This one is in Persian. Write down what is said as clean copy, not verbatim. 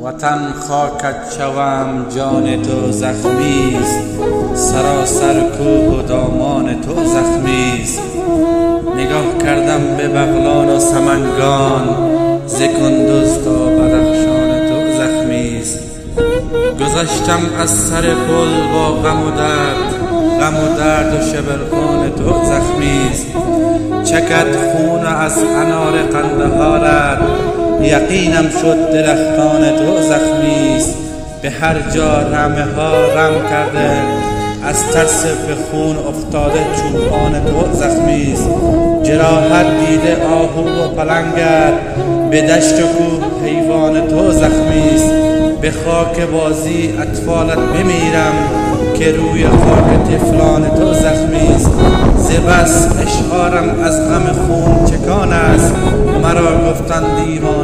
وطن خاکت شوم جان تو زخمیست، سراسر کوه و دامان تو زخمیست. نگاه کردم به بغلان و سمنگان، ز کندوز تا بدخشان تو زخمیست. گذشتم از سر پل با غم و درد و شبرخان تو زخمیست. چکد خون از انار قندهارت، یقینم شد درختان تو زخمیست. به هر جا رمه ها رم کرده، از ترس به خون افتاده چوپان تو زخمیست. جراحت دیده آهو و پلنگت، به دشت و کوه حیوان تو زخمیست. به خاک بازی اطفالت بمیرم، که روی خاک طفلان تو زخمیست. ز بس اشعارم از غم خون چکان است، مرا گفتند دیوانه